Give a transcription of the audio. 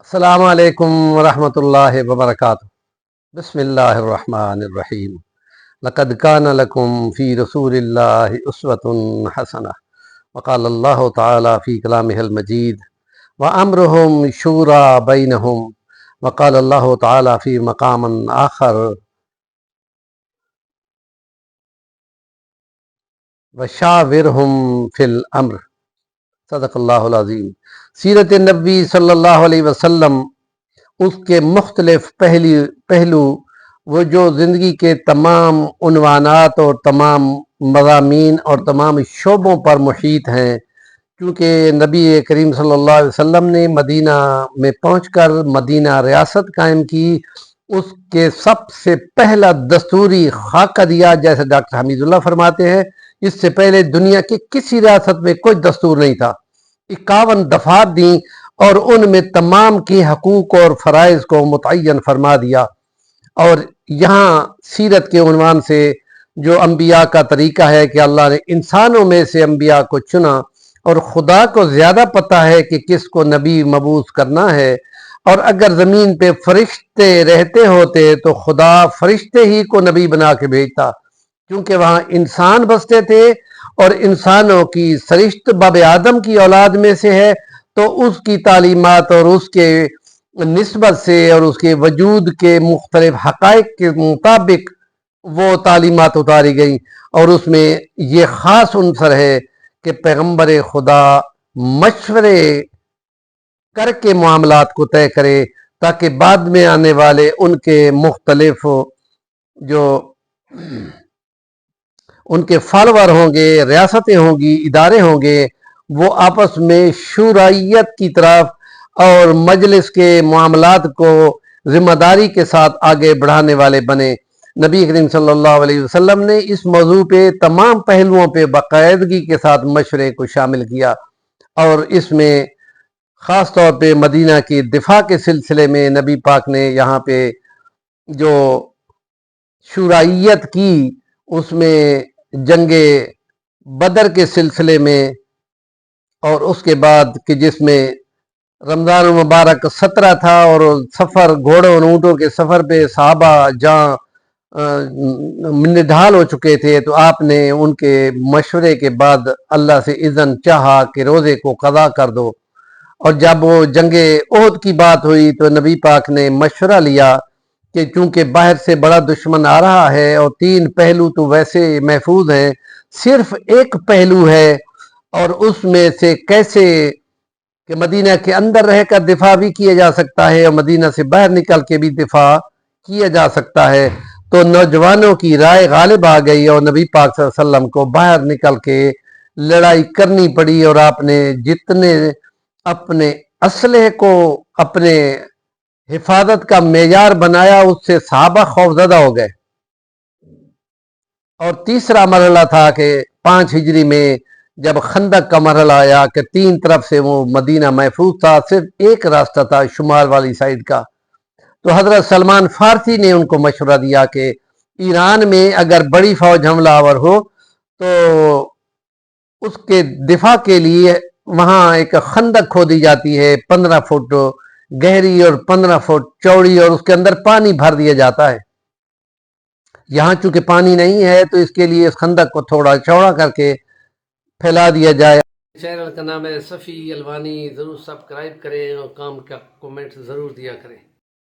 السلام علیکم ورحمۃ اللہ وبرکاتہ۔ بسم اللہ الرحمن الرحیم۔ لقد کان لکم فی رسول اللہ اسوۃ حسنہ، وقال اللہ تعالی فی کلامہ المجید وامرہم شوری بینہم، وقال اللہ تعالی فی مقام آخر وشاورہم فی الامر۔ صدق اللہ العظیم۔ سیرت نبی صلی اللہ علیہ وسلم، اس کے مختلف پہلو، وہ جو زندگی کے تمام عنوانات اور تمام مضامین اور تمام شعبوں پر محیط ہیں، کیونکہ نبی کریم صلی اللہ علیہ وسلم نے مدینہ میں پہنچ کر مدینہ ریاست قائم کی، اس کے سب سے پہلا دستوری خاکہ دیا، جیسے ڈاکٹر حمید اللہ فرماتے ہیں اس سے پہلے دنیا کے کسی ریاست میں کوئی دستور نہیں تھا۔ 51 دفعات دیں اور ان میں تمام کی حقوق اور فرائض کو متعین فرما دیا۔ اور یہاں سیرت کے عنوان سے جو انبیاء کا طریقہ ہے کہ اللہ نے انسانوں میں سے انبیاء کو چنا، اور خدا کو زیادہ پتہ ہے کہ کس کو نبی مبعوث کرنا ہے، اور اگر زمین پہ فرشتے رہتے ہوتے تو خدا فرشتے ہی کو نبی بنا کے بھیجتا، کیونکہ وہاں انسان بستے تھے اور انسانوں کی سرشت باب آدم کی اولاد میں سے ہے، تو اس کی تعلیمات اور اس کے نسبت سے اور اس کے وجود کے مختلف حقائق کے مطابق وہ تعلیمات اتاری گئیں، اور اس میں یہ خاص عنصر ہے کہ پیغمبر خدا مشورے کر کے معاملات کو طے کرے، تاکہ بعد میں آنے والے ان کے مختلف جو ان کے فالوور ہوں گے، ریاستیں ہوں گی، ادارے ہوں گے، وہ آپس میں شورائیت کی طرف اور مجلس کے معاملات کو ذمہ داری کے ساتھ آگے بڑھانے والے بنے۔ نبی کریم صلی اللہ علیہ وسلم نے اس موضوع پہ تمام پہلوؤں پہ باقاعدگی کے ساتھ مشورے کو شامل کیا، اور اس میں خاص طور پہ مدینہ کی دفاع کے سلسلے میں نبی پاک نے یہاں پہ جو شورائیت کی، اس میں جنگ بدر کے سلسلے میں، اور اس کے بعد کہ جس میں رمضان المبارک 17 تھا، اور سفر گھوڑوں اور اونٹوں کے سفر پہ صحابہ جہاں نڈھال ہو چکے تھے، تو آپ نے ان کے مشورے کے بعد اللہ سے اذن چاہا کہ روزے کو قضا کر دو۔ اور جب وہ جنگ احد کی بات ہوئی تو نبی پاک نے مشورہ لیا کہ چونکہ باہر سے بڑا دشمن آ رہا ہے اور 3 پہلو تو ویسے محفوظ ہیں، صرف ایک پہلو ہے، اور اس میں سے کیسے کہ مدینہ کے اندر رہ کر دفاع بھی کیا جا سکتا ہے اور مدینہ سے باہر نکل کے بھی دفاع کیا جا سکتا ہے۔ تو نوجوانوں کی رائے غالب آ گئی، اور نبی پاک صلی اللہ علیہ وسلم کو باہر نکل کے لڑائی کرنی پڑی، اور آپ نے جتنے اپنے اسلحے کو اپنے حفاظت کا معیار بنایا، اس سے صحابہ خوفزدہ ہو گئے۔ اور تیسرا مرحلہ تھا کہ 5 ہجری میں جب خندق کا مرحلہ آیا کہ 3 طرف سے وہ مدینہ محفوظ تھا، صرف ایک راستہ تھا شمال والی سائڈ کا۔ تو حضرت سلمان فارسی نے ان کو مشورہ دیا کہ ایران میں اگر بڑی فوج حملہ آور ہو تو اس کے دفاع کے لیے وہاں ایک خندق کھودی جاتی ہے، 15 فٹ گہری اور 15 فٹ چوڑی، اور اس کے اندر پانی بھر دیا جاتا ہے۔ یہاں چونکہ پانی نہیں ہے تو اس کے لیے اس خندق کو تھوڑا چوڑا کر کے پھیلا دیا جائے۔ چینل کا نام ہے صفی الوانی، ضرور سبسکرائب کریں اور کام کا کومنٹ ضرور دیا کریں۔